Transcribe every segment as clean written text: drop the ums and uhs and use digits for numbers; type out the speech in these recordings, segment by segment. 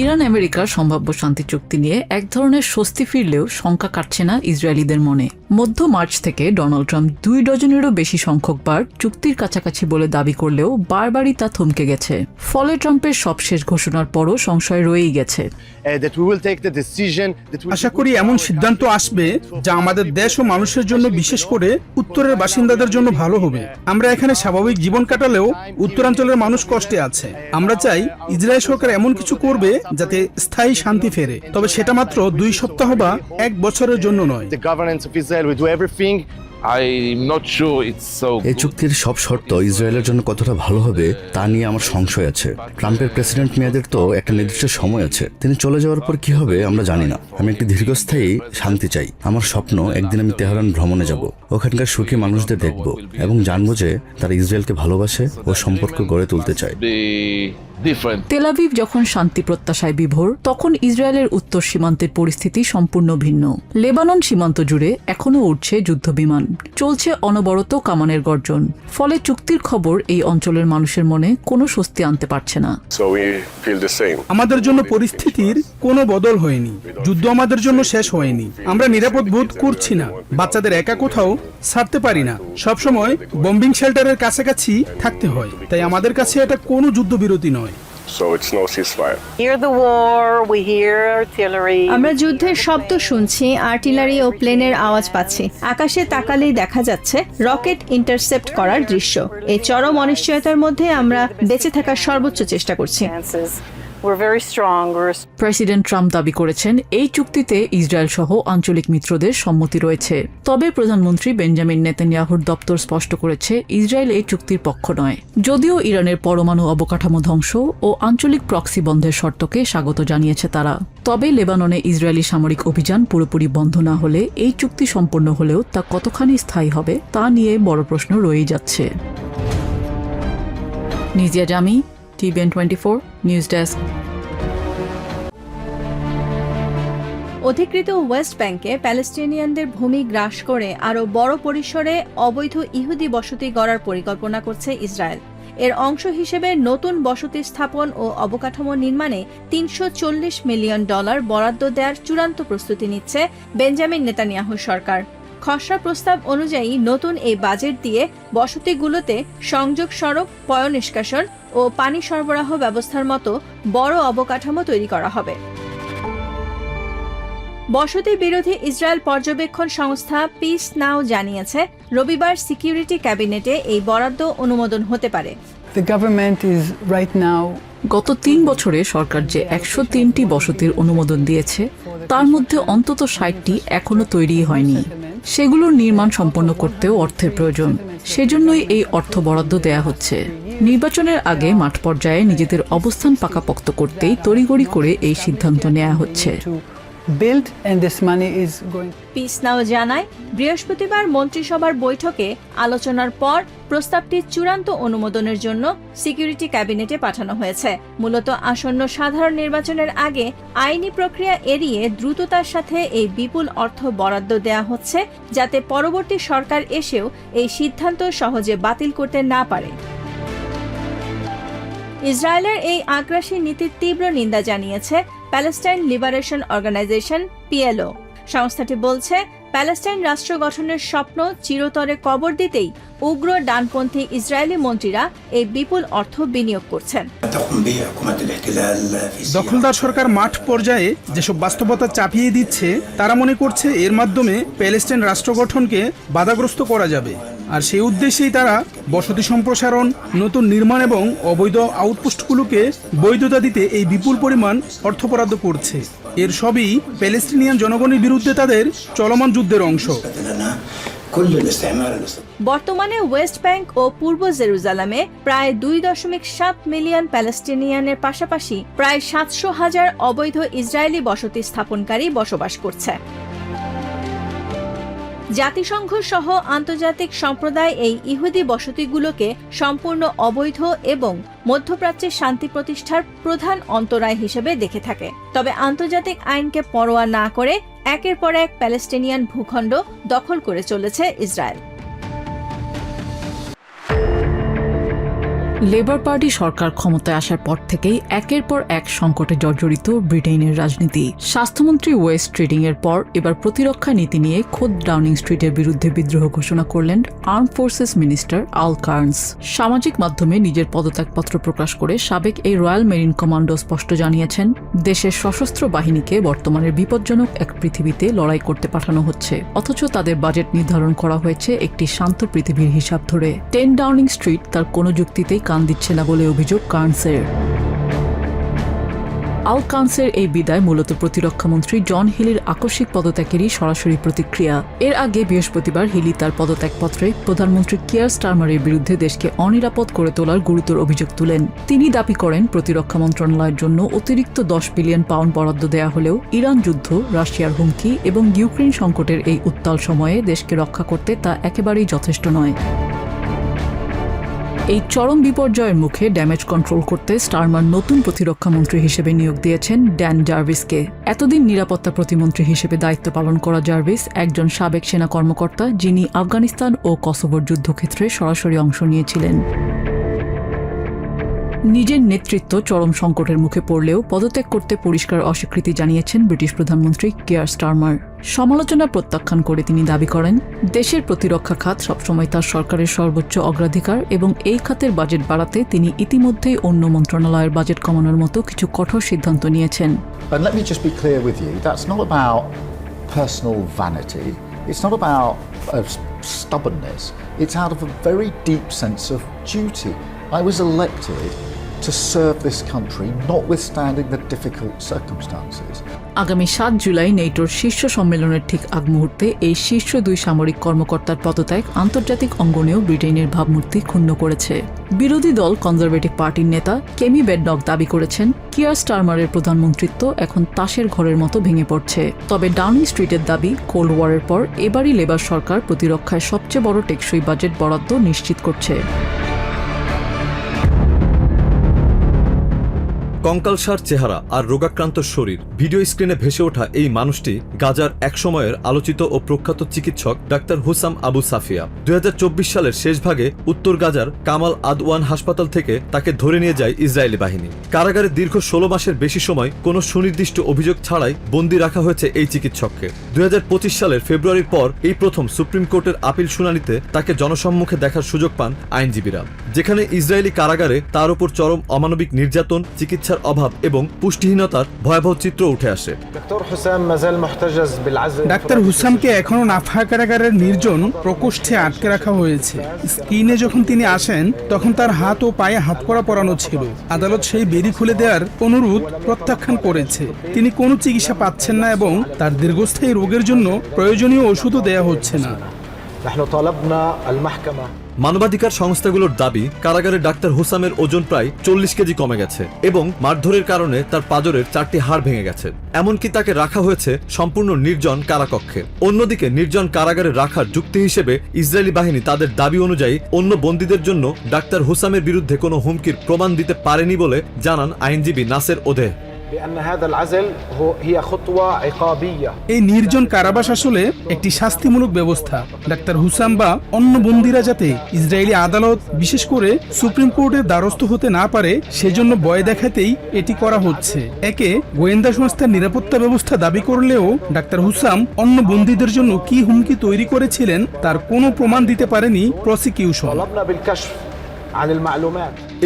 Iran আমেরিকার সম্ভাব্য শান্তি চুক্তি নিয়ে এক ধরনের স্বস্তি ফিরলেও শঙ্কা কাটছে না ইসরায়েলিদের মনে। মধ্য মার্চ থেকে ডোনাল্ড ট্রাম্প 2 ডজনেরও বেশি সংখ্যকবার চুক্তির কাছাকাছি বলে দাবি করলেও বারবারই তা থমকে গেছে। ফলে ট্রাম্পের সবশেষ ঘোষণার পরও সংশয় রয়েই গেছে। আশা করি এমন সিদ্ধান্ত আসবে যা আমাদের দেশ ও মানুষের জন্য, বিশেষ করে উত্তরের বাসিন্দাদের জন্য ভালো হবে। আমরা এখানে স্বাভাবিক জীবন কাটালেও উত্তরাঞ্চলের মানুষ কষ্টে আছে। আমরা চাই ইসরায়েল সরকার এমন কিছু করবে যাতে স্থায়ী শান্তি ফেরে, তবে সেটা মাত্র 2 সপ্তাহ বা 1 বছরের জন্য নয়। এই চুক্তির সব শর্ত ইসরায়েলের জন্য কতটা ভালো হবে তা নিয়ে আমার সংশয় আছে। ট্রাম্পের প্রেসিডেন্ট মেয়াদের তো একটা নির্দিষ্ট সময় আছে, তিনি চলে যাওয়ার পর কি হবে আমরা জানি না। আমি একটি দীর্ঘস্থায়ী শান্তি চাই। আমার স্বপ্ন একদিন আমি তেহরান ভ্রমণে যাব, ওখানকার সুখী মানুষদের দেখব এবং জানবো যে তারা ইসরায়েলকে ভালোবাসে ও সম্পর্ক গড়ে তুলতে চায়। তেল আভিভ যখন শান্তি প্রত্যাশায় বিভোর, তখন ইসরায়েলের উত্তর সীমান্তের পরিস্থিতি সম্পূর্ণ ভিন্ন। লেবানন সীমান্ত জুড়ে এখনও উঠছে যুদ্ধবিমান, চলছে অনবরত কামানের গর্জন। ফলে চুক্তির খবর এই অঞ্চলের মানুষের মনে কোনো স্বস্তি আনতে পারছে না। আমাদের জন্য পরিস্থিতির কোনো বদল হয়নি, যুদ্ধ আমাদের জন্য শেষ হয়নি। আমরা নিরাপদ বোধ করছি না, বাচ্চাদের একা কোথাও ছাড়তে পারি না, সবসময় বম্বিং শেল্টারের কাছাকাছি থাকতে হয়। তাই আমাদের কাছে এটা কোনো যুদ্ধবিরতি নয়। আমরা যুদ্ধের শব্দ শুনছি, আর্টিলারি ও প্লেনের আওয়াজ পাচ্ছি। আকাশে তাকালেই দেখা যাচ্ছে রকেট ইন্টারসেপ্ট করার দৃশ্য। এই চরম অনিশ্চয়তার মধ্যে আমরা বেঁচে থাকার সর্বোচ্চ চেষ্টা করছি। প্রেসিডেন্ট ট্রাম্প দাবি করেছেন এই চুক্তিতে ইসরায়েল সহ আঞ্চলিক মিত্রদের সম্মতি রয়েছে। তবে প্রধানমন্ত্রী বেঞ্জামিন নেতানিয়াহুর দপ্তর স্পষ্ট করেছে ইসরায়েল এই চুক্তির পক্ষ নয়। যদিও ইরানের পরমাণু অবকাঠামো ধ্বংস ও আঞ্চলিক প্রক্সি বন্ধের শর্তকে স্বাগত জানিয়েছে তারা। তবে লেবাননে ইসরায়েলি সামরিক অভিযান পুরোপুরি বন্ধ না হলে এই চুক্তি সম্পন্ন হলেও তা কতখানি স্থায়ী হবে তা নিয়ে বড় প্রশ্ন রয়েই যাচ্ছে। নিজিয়া জামি, TVN 24 নিউজ ডেস্ক। অধিকৃত ওয়েস্ট ব্যাংকে প্যালেস্টিনিয়ানদের ভূমি গ্রাস করে আরও বড় পরিসরে অবৈধ ইহুদি বসতি গড়ার পরিকল্পনা করছে ইসরায়েল। এর অংশ হিসেবে নতুন বসতি স্থাপন ও অবকাঠামো নির্মাণে $340 মিলিয়ন বরাদ্দ দেওয়ার চূড়ান্ত প্রস্তুতি নিচ্ছে বেঞ্জামিন নেতানিয়াহু সরকার। খসড়া প্রস্তাব অনুযায়ী নতুন এই বাজেট দিয়ে বসতিগুলোতে সংযোগ সড়ক, পয়ঃনিষ্কাশন ও পানি সরবরাহ ব্যবস্থার মতো বড় অবকাঠামো তৈরি করা হবে। বসতি বিরোধী ইসরায়েল পর্যবেক্ষণ সংস্থা পিস নাও জানিয়েছে রবিবার সিকিউরিটি ক্যাবিনেটে এই বরাদ্দ অনুমোদন হতে পারে। গত 3 বছরে সরকার যে 103টি বসতির অনুমোদন দিয়েছে তার মধ্যে অন্তত 60টি এখনো তৈরি হয়নি। সেগুলোর নির্মাণ সম্পন্ন করতেও অর্থের প্রয়োজন, সেজন্যই এই অর্থ বরাদ্দ দেয়া হচ্ছে। নির্বাচনের আগে মাঠ পর্যায়ে নিজেদের অবস্থান পাকাপোক্ত করতেই তড়িঘড়ি করে এই সিদ্ধান্ত নেওয়া হচ্ছে। পিস নাও জানায় বৃহস্পতিবার মন্ত্রিসভার বৈঠকে আলোচনার পর প্রস্তাবটি চূড়ান্ত অনুমোদনের জন্য সিকিউরিটি ক্যাবিনেটে পাঠানো হয়েছে। মূলত আসন্ন সাধারণ নির্বাচনের আগে আইনি প্রক্রিয়া এড়িয়ে দ্রুততার সাথে এই বিপুল অর্থ বরাদ্দ দেয়া হচ্ছে, যাতে পরবর্তী সরকার এসেও এই সিদ্ধান্ত সহজে বাতিল করতে না পারে। ইসরায়েলের এই আগ্রাসী নীতির তীব্র নিন্দা জানিয়েছে প্যালেস্টাইন লিবারেশন অর্গানাইজেশন PLO। সংস্থাটি বলছে প্যালেস্টাইন রাষ্ট্র গঠনের স্বপ্ন চিরতরে কবর দিতেই উগ্র ডানপন্থী ইসরায়েলি মন্ত্রীরা এই বিপুল অর্থ বিনিয়োগ করছেন। দখলদার সরকার মাঠ পর্যায়ে যেসব বাস্তবতা চাপিয়ে দিচ্ছে তারা মনে করছে এর মাধ্যমে প্যালেস্টাইন রাষ্ট্র গঠনকে বাধাগ্রস্ত করা যাবে। আর সেই উদ্দেশ্যেই তারা বসতি সম্প্রসারণ, নতুন নির্মাণ এবং অবৈধ আউটপোস্টগুলোকে বৈধতা দিতে এই বিপুল পরিমাণ অর্থ বরাদ্দ করছে। এর সবই প্যালেস্টিনিয়ান জনগণের বিরুদ্ধে তাদের চলমান যুদ্ধের অংশ। বর্তমানে ওয়েস্ট ব্যাংক ও পূর্ব জেরুজালেমে প্রায় 2.7 মিলিয়ন প্যালেস্টিনিয়ানের পাশাপাশি প্রায় 700,000 অবৈধ ইসরায়েলি বসতি স্থাপনকারী বসবাস করছে। জাতিসংঘ সহ আন্তর্জাতিক সম্প্রদায় এই ইহুদি বসতিগুলোকে সম্পূর্ণ অবৈধ এবং মধ্যপ্রাচ্যের শান্তি প্রতিষ্ঠার প্রধান অন্তরায় হিসেবে দেখে থাকে। তবে আন্তর্জাতিক আইনকে পরোয়া না করে একের পর এক প্যালেস্টিনিয়ান ভূখণ্ড দখল করে চলেছে ইসরায়েল। লেবার পার্টি সরকার ক্ষমতায় আসার পর থেকেই একের পর এক সংকটে জর্জরিত ব্রিটেনের রাজনীতি। স্বাস্থ্যমন্ত্রী ওয়েস্ট ট্রেডিং এর পর এবার প্রতিরক্ষা নীতি নিয়ে খোদ ডাউনিং স্ট্রিটের বিরুদ্ধে বিদ্রোহ ঘোষণা করলেন আর্ম ফোর্সেস মিনিস্টার আল কার্নস। সামাজিক মাধ্যমে নিজের পদত্যাগপত্র প্রকাশ করে সাবেক এই রয়্যাল মেরিন কমান্ডো স্পষ্ট জানিয়েছেন, দেশের সশস্ত্র বাহিনীকে বর্তমানের বিপজ্জনক এক পৃথিবীতে লড়াই করতে পাঠানো হচ্ছে, অথচ তাদের বাজেট নির্ধারণ করা হয়েছে একটি শান্ত পৃথিবীর হিসাব ধরে। 10 ডাউনিং স্ট্রিট তার কোনো যুক্তিতেই কান দিচ্ছে না বলে অভিযোগ কার্নসের। আল কার্নসের এই বিদায় মূলত প্রতিরক্ষামন্ত্রী জন হিলির আকস্মিক পদত্যাগেরই সরাসরি প্রতিক্রিয়া। এর আগে বৃহস্পতিবার হিলি তার পদত্যাগপত্রে প্রধানমন্ত্রী কিয়ার স্টারমারের বিরুদ্ধে দেশকে অনিরাপদ করে তোলার গুরুতর অভিযোগ তুলেন। তিনি দাবি করেন, প্রতিরক্ষা মন্ত্রণালয়ের জন্য অতিরিক্ত 10 বিলিয়ন পাউন্ড বরাদ্দ দেয়া হলেও ইরান যুদ্ধ, রাশিয়ার হুমকি এবং ইউক্রেন সংকটের এই উত্তাল সময়ে দেশকে রক্ষা করতে তা একেবারেই যথেষ্ট নয়। এই চরম বিপর্যয়ের মুখে ড্যামেজ কন্ট্রোল করতে স্টারমার নতুন প্রতিরক্ষামন্ত্রী হিসেবে নিয়োগ দিয়েছেন ড্যান জার্ভিসকে। এতদিন নিরাপত্তা প্রতিমন্ত্রী হিসেবে দায়িত্ব পালন করা জার্ভিস একজন সাবেক সেনা কর্মকর্তা, যিনি আফগানিস্তান ও কসোভোর যুদ্ধক্ষেত্রে সরাসরি অংশ নিয়েছিলেন। নিজের নেতৃত্ব চরম সংকটের মুখে পড়লেও পদত্যাগ করতে পরিষ্কার অস্বীকৃতি জানিয়েছেন ব্রিটিশ প্রধানমন্ত্রী কিয়ার স্টারমার। সমালোচনা প্রত্যাখ্যান করে তিনি দাবি করেন, দেশের প্রতিরক্ষা খাত সবসময় তার সরকারের সর্বোচ্চ অগ্রাধিকার এবং এই খাতের বাজেট বাড়াতে তিনি ইতিমধ্যেই অন্য মন্ত্রণালয়ের বাজেট কমানোর মতো কিছু কঠোর সিদ্ধান্ত নিয়েছেন। And let me just be clear with you, that's not about personal vanity, it's not about stubbornness, it's out of a very deep sense of duty. I was elected to serve this country, notwithstanding the difficult circumstances. আগামী 7 জুলাই নেটোর শীর্ষ সম্মেলনের ঠিক আগ মুহূর্তে এই শীর্ষ 2 সামরিক কর্মকর্তার পদত্যাগ আন্তর্জাতিক অঙ্গনেও ব্রিটেনের ভাবমূর্তি ক্ষুণ্ণ করেছে। বিরোধী দল কনজারভেটিভ পার্টির নেতা কেমি বেডনক দাবি করেছেন, কিয়ার স্টারমারের প্রধানমন্ত্রিত্ব এখন তাসের ঘরের মতো ভেঙে পড়ছে। তবে ডাউনিং স্ট্রিটের দাবি, কোল্ড ওয়ারের পর এবারই লেবার সরকার প্রতিরক্ষায় সবচেয়ে বড় টেকসই বাজেট বরাদ্দ নিশ্চিত করছে। কঙ্কালসার চেহারা আর রোগাক্রান্ত শরীর, ভিডিও স্ক্রিনে ভেসে ওঠা এই মানুষটি গাজার এক সময়ের আলোচিত ও প্রখ্যাত চিকিৎসক ডাক্তার হুসাম আবু সাফিয়া। 2024 সালের শেষ ভাগে উত্তর গাজার কামাল আদওয়ান হাসপাতাল থেকে তাকে ধরে নিয়ে যায় ইসরায়েলি বাহিনী। কারাগারে দীর্ঘ 16 মাসের বেশি সময় কোনো সুনির্দিষ্ট অভিযোগ ছাড়াই বন্দী রাখা হয়েছে এই চিকিৎসককে। 2025 সালের ফেব্রুয়ারির পর এই প্রথম সুপ্রিম কোর্টের আপিল শুনানিতে তাকে জনসম্মুখে দেখার সুযোগ পান আইনজীবীরা, যেখানে ইসরায়েলি কারাগারে তার উপর চরম অমানবিক নির্যাতন, চিকিৎসার অভাব এবং পুষ্টিহীনতার ভয়াবহ চিত্র উঠে আসে। ডাক্তার হুসামকে এখনো নাফা কারাগারের নির্জন প্রকোষ্ঠে আটকে রাখা হয়েছে। স্ক্রিনে যখন তিনি আসেন তখন তার হাত ও পায়ে হাতকড়া পরানো ছিল। আদালত সেই বেরি খুলে দেওয়ার অনুরোধ প্রত্যাখ্যান করেছে। তিনি কোনো চিকিৎসা পাচ্ছেন না এবং তার দীর্ঘস্থায়ী রোগের জন্য প্রয়োজনীয় ওষুধও দেয়া হচ্ছে না। মানবাধিকার সংস্থাগুলোর দাবি, কারাগারে ডাক্তার হুসামের ওজন প্রায় 40 কেজি কমে গেছে এবং মারধরের কারণে তার পাঁজরের 4টি হাড় ভেঙে গেছে। এমনকি তাকে রাখা হয়েছে সম্পূর্ণ নির্জন কারাকক্ষে। অন্যদিকে নির্জন কারাগারে রাখার যুক্তি হিসেবে ইসরায়েলি বাহিনী তাদের দাবি অনুযায়ী অন্য বন্দীদের জন্য ডাক্তার হুসামের বিরুদ্ধে কোনো হুমকির প্রমাণ দিতে পারেনি বলে জানান আইনজীবী নাসের ওদেহ। এই নির্জন কারাবাস আসলে একটি শাস্তিমূলক ব্যবস্থা। ডাক্তার হুসাম বা অন্য বন্দীরা যাতে ইসরায়েলি আদালত, বিশেষ করে সুপ্রিম কোর্টের দ্বারস্থ হতে না পারে সেজন্য ভয় দেখাতেই এটি করা হচ্ছে। একে গোয়েন্দা সংস্থার নিরাপত্তা ব্যবস্থা দাবি করলেও ডাক্তার হুসাম অন্য বন্দীদের জন্য কি হুমকি তৈরি করেছিলেন তার কোনো প্রমাণ দিতে পারেনি প্রসিকিউশন।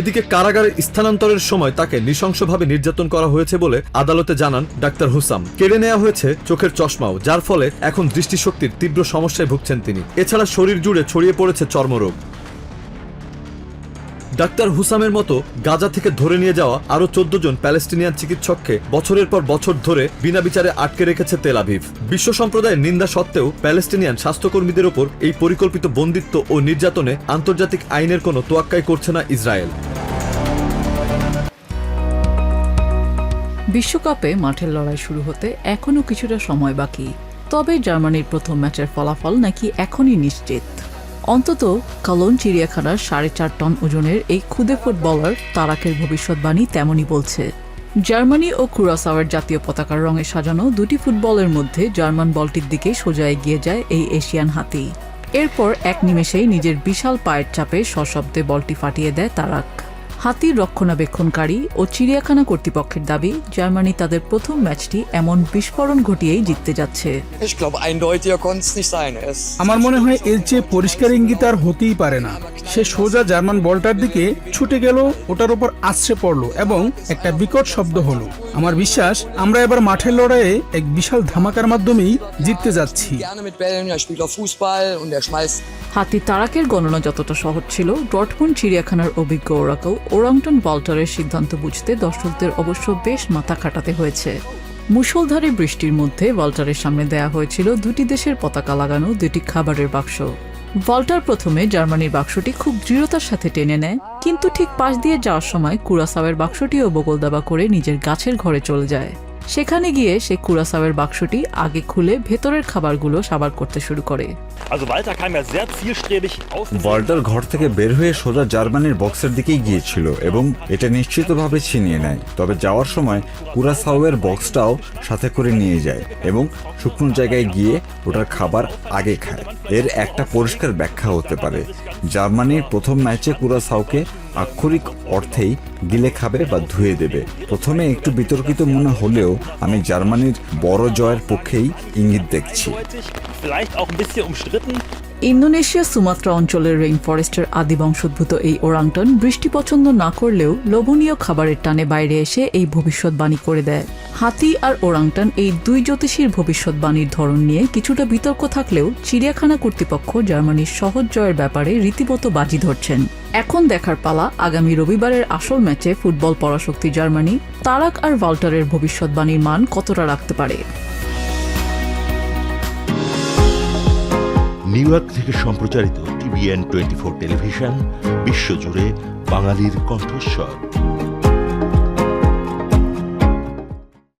এদিকে কারাগারে স্থানান্তরের সময় তাকে নৃশংসভাবে নির্যাতন করা হয়েছে বলে আদালতে জানান ডাক্তার হুসাম। কেড়ে নেওয়া হয়েছে চোখের চশমাও, যার ফলে এখন দৃষ্টিশক্তির তীব্র সমস্যায় ভুগছেন তিনি। এছাড়া শরীর জুড়ে ছড়িয়ে পড়েছে চর্মরোগ। ডাক্তার হুসামের মতো গাজা থেকে ধরে নিয়ে যাওয়া আরো 14 জন প্যালেস্টিনিয়ান চিকিৎসককে বছরের পর বছর ধরে বিনা বিচারে আটকে রেখেছে তেল আভিভ। বিশ্ব সম্প্রদায়ের নিন্দা সত্ত্বেও প্যালেস্টিনিয়ান স্বাস্থ্যকর্মীদের ওপর এই পরিকল্পিত বন্দিত্ব ও নির্যাতনে আন্তর্জাতিক আইনের কোনো তোয়াক্কাই করছে না ইসরায়েল। বিশ্বকাপে মাঠের লড়াই শুরু হতে এখনও কিছুটা সময় বাকি। তবে জার্মানির প্রথম ম্যাচের ফলাফল নাকি এখনই নিশ্চিত। অন্তত কালোন চিড়িয়াখানার 4.5 টন ওজনের এই খুদে ফুটবলার তারাকের ভবিষ্যৎবাণী তেমনই বলছে। জার্মানি ও কুরাসাওয়ের জাতীয় পতাকার রঙে সাজানো 2টি ফুটবলের মধ্যে জার্মান বলটির দিকে সোজা এগিয়ে যায় এই এশিয়ান হাতি। এরপর এক নিমেষেই নিজের বিশাল পায়ের চাপে সশব্দে বলটি ফাটিয়ে দেয় তারাক। হাতির রক্ষণাবেক্ষণকারী ও চিড়িয়াখানা কর্তৃপক্ষের দাবি জার্মানি তাদের প্রথম ম্যাচটি এমন বিস্ফোরণ ঘটিয়েই জিততে যাচ্ছে। Ich glaube, eindeutiger konnte es nicht sein. আমার মনে হয় এর চেয়ে পরিষ্কার ইঙ্গিত আর হতেই পারে না। সে সোজা জার্মান বলটার দিকে ছুটে গেল, ওটার উপর আছড়ে পড়ল এবং একটা বিকট শব্দ হলো। আমার বিশ্বাস আমরা এবার মাঠের লড়াইয়ে এক বিশাল ধামাকার মাধ্যমেই জিততে যাচ্ছি। Gerne mit Bällen, er spielt auf Fußball und er schmeißt. হাতি তারাকের গণনা যতটা সহজ ছিল, ডর্টমুন্ড চিড়িয়াখানার অভিজ্ঞ ওরাকেও ওরাংটন ওয়াল্টারের সিদ্ধান্ত বুঝতে দর্শকদের অবশ্য বেশ মাথা খাটাতে হয়েছে। মুষলধারে বৃষ্টির মধ্যে ওয়াল্টারের সামনে দেয়া হয়েছিল দুটি দেশের পতাকা লাগানো দুটি খাবারের বাক্স। ওয়াল্টার প্রথমে জার্মানির বাক্সটি খুব দৃঢ়তার সাথে টেনে নেয়, কিন্তু ঠিক পাশ দিয়ে যাওয়ার সময় কুরাসাওয়ের বাক্সটিও বগল দাবা করে নিজের গাছের ঘরে চলে যায়। সেখানে গিয়ে সে কুরাসাওয়ের বাক্সটি আগে খুলে ভেতরের খাবারগুলো সাবার করতে শুরু করে। ওয়াল্টার ঘর থেকে বের হয়ে সোজা জার্মানির বক্সের দিকেই গিয়েছিল এবং এটা নিশ্চিতভাবে ছিনিয়ে নেয়। তবে যাওয়ার সময় কুরাসাওয়ের বক্সটাও সাথে করে নিয়ে যায় এবং শুকনো জায়গায় গিয়ে ওটার খাবার আগে খায়। এর একটা পরিষ্কার ব্যাখ্যা হতে পারে, জার্মানির প্রথম ম্যাচে কুরাসাওকে আক্ষরিক অর্থেই গিলে খাবে বা ধুয়ে দেবে। প্রথমে একটু বিতর্কিত মনে হলেও আমি জার্মানির বড় জয়ের পক্ষেই ইঙ্গিত দেখছি। ইন্দোনেশিয়া সুমাত্রা অঞ্চলের রেইন ফরেস্টের আদি বংশোদ্ভূত এই ওরাংটন বৃষ্টি পছন্দ না করলেও লোভনীয় খাবারের টানে বাইরে এসে এই ভবিষ্যৎবাণী করে দেয়। হাতি আর ওরাংটন এই দুই জ্যোতিষীর ভবিষ্যৎবাণীর ধরন নিয়ে কিছুটা বিতর্ক থাকলেও চিড়িয়াখানা কর্তৃপক্ষ জার্মানির সহজ জয়ের ব্যাপারে রীতিমতো বাজি ধরছেন। এখন দেখার পালা আগামী রবিবারের আসল ম্যাচে ফুটবল পরাশক্তি জার্মানি তারাক আর ওয়াল্টারের ভবিষ্যৎবাণীর মান কতটা রাখতে পারে। নিউ ইয়র্ক থেকে সম্প্রচারিত TVN 24 টেলিভিশন বিশ্বজুড়ে বাঙালির কণ্ঠস্বর।